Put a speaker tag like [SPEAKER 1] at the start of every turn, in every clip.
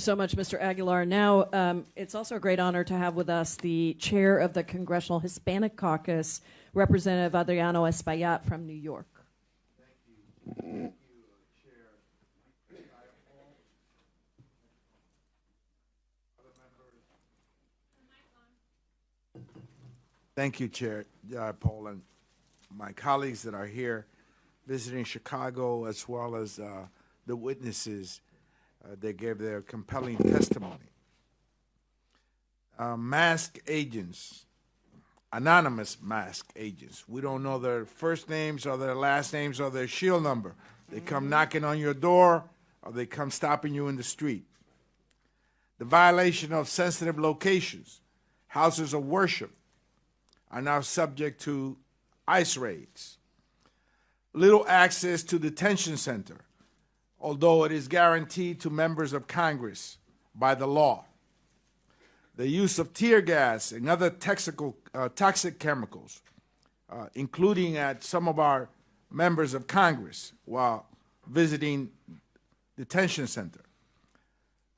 [SPEAKER 1] so much, Mr. Aguilar. Now, it's also a great honor to have with us the chair of the Congressional Hispanic Caucus, Representative Adriano Espaillat from New York.
[SPEAKER 2] Thank you, Chair Jayapal. Other members. Thank you, Chair Jayapal, and my colleagues that are here visiting Chicago, as well as the witnesses that gave their compelling testimony. Masked agents, anonymous masked agents. We don't know their first names or their last names or their shield number. They come knocking on your door or they come stopping you in the street. The violation of sensitive locations, houses of worship, are now subject to ICE raids. Little access to detention center, although it is guaranteed to members of Congress by the law. The use of tear gas and other toxic chemicals, including at some of our members of Congress while visiting detention center.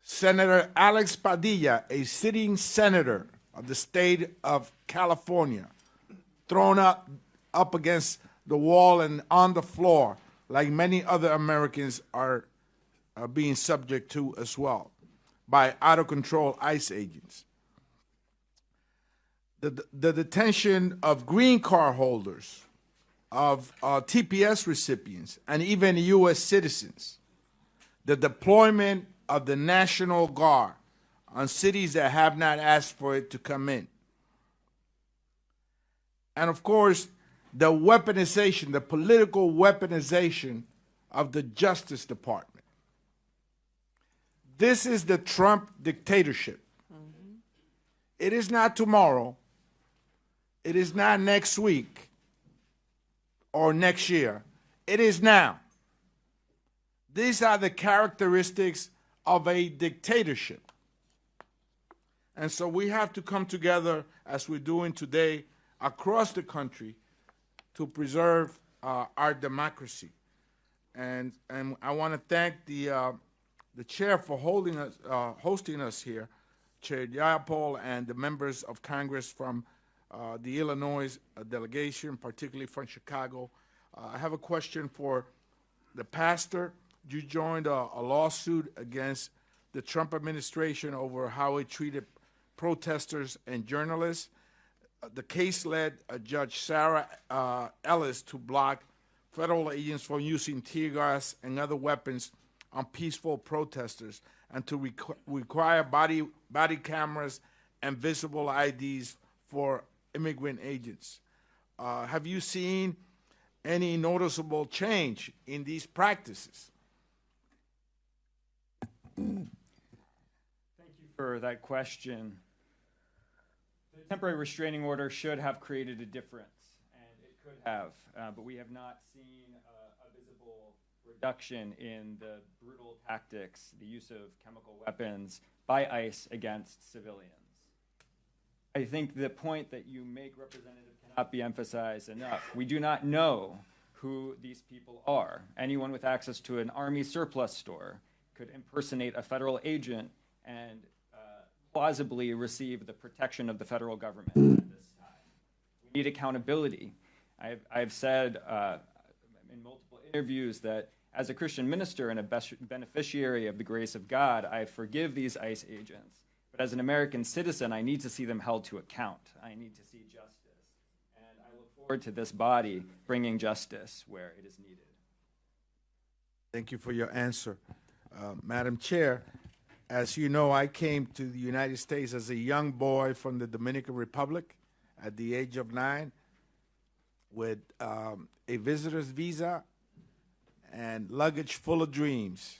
[SPEAKER 2] Senator Alex Padilla, a sitting senator of the state of California, thrown up against the wall and on the floor, like many other Americans are being subject to as well, by out-of-control ICE agents. The detention of green card holders, of TPS recipients, and even U.S. citizens. The deployment of the National Guard on cities that have not asked for it to come in. And of course, the weaponization, the political weaponization of the Justice Department. This is the Trump dictatorship. Mm-hmm. It is not tomorrow. It is not next week or next year. It is now. These are the characteristics of a dictatorship. And so we have to come together, as we're doing today, across the country, to preserve our democracy. And I want to thank the chair for hosting us here, Chair Jayapal, and the members of Congress from the Illinois delegation, particularly from Chicago. I have a question for the pastor. You joined a lawsuit against the Trump administration over how it treated protesters and journalists. The case led Judge Sarah Ellis to block federal agents from using tear gas and other weapons on peaceful protesters, and to require body cameras and visible IDs for immigrant agents. Have you seen any noticeable change in these practices?
[SPEAKER 3] Thank you for that question. The temporary restraining order should have created a difference, and it could have, but we have not seen a visible reduction in the brutal tactics, the use of chemical weapons by ICE against civilians. I think the point that you make, Representative, cannot be emphasized enough. We do not know who these people are. Anyone with access to an Army surplus store could impersonate a federal agent and plausibly receive the protection of the federal government at this time. We need accountability. I've said in multiple interviews that as a Christian minister and a beneficiary of the grace of God, I forgive these ICE agents. But as an American citizen, I need to see them held to account. I need to see justice. And I look forward to this body bringing justice where it is needed.
[SPEAKER 2] Thank you for your answer. Madam Chair, as you know, I came to the United States as a young boy from the Dominican Republic at the age of 9 with a visitor's visa and luggage full of dreams.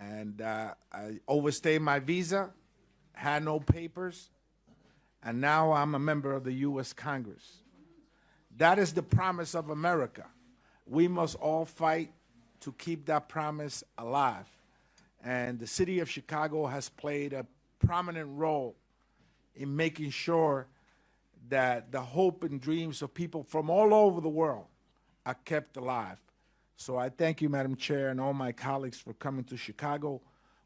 [SPEAKER 2] And I overstayed my visa, had no papers, and now I'm a member of the U.S. Congress. That is the promise of America. We must all fight to keep that promise alive. And the city of Chicago has played a prominent role in making sure that the hope and dreams of people from all over the world are kept alive. So I thank you, Madam Chair, and all my colleagues for coming to Chicago.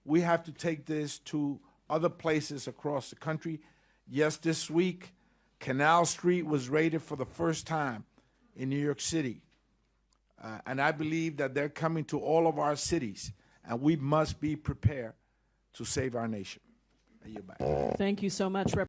[SPEAKER 2] We have to take this to other places across the country. Yes, this week, Canal Street was raided for the first time in New York City. And I believe that they're coming to all of our cities, and we must be prepared to save our nation. I yield back.
[SPEAKER 1] Thank you so much,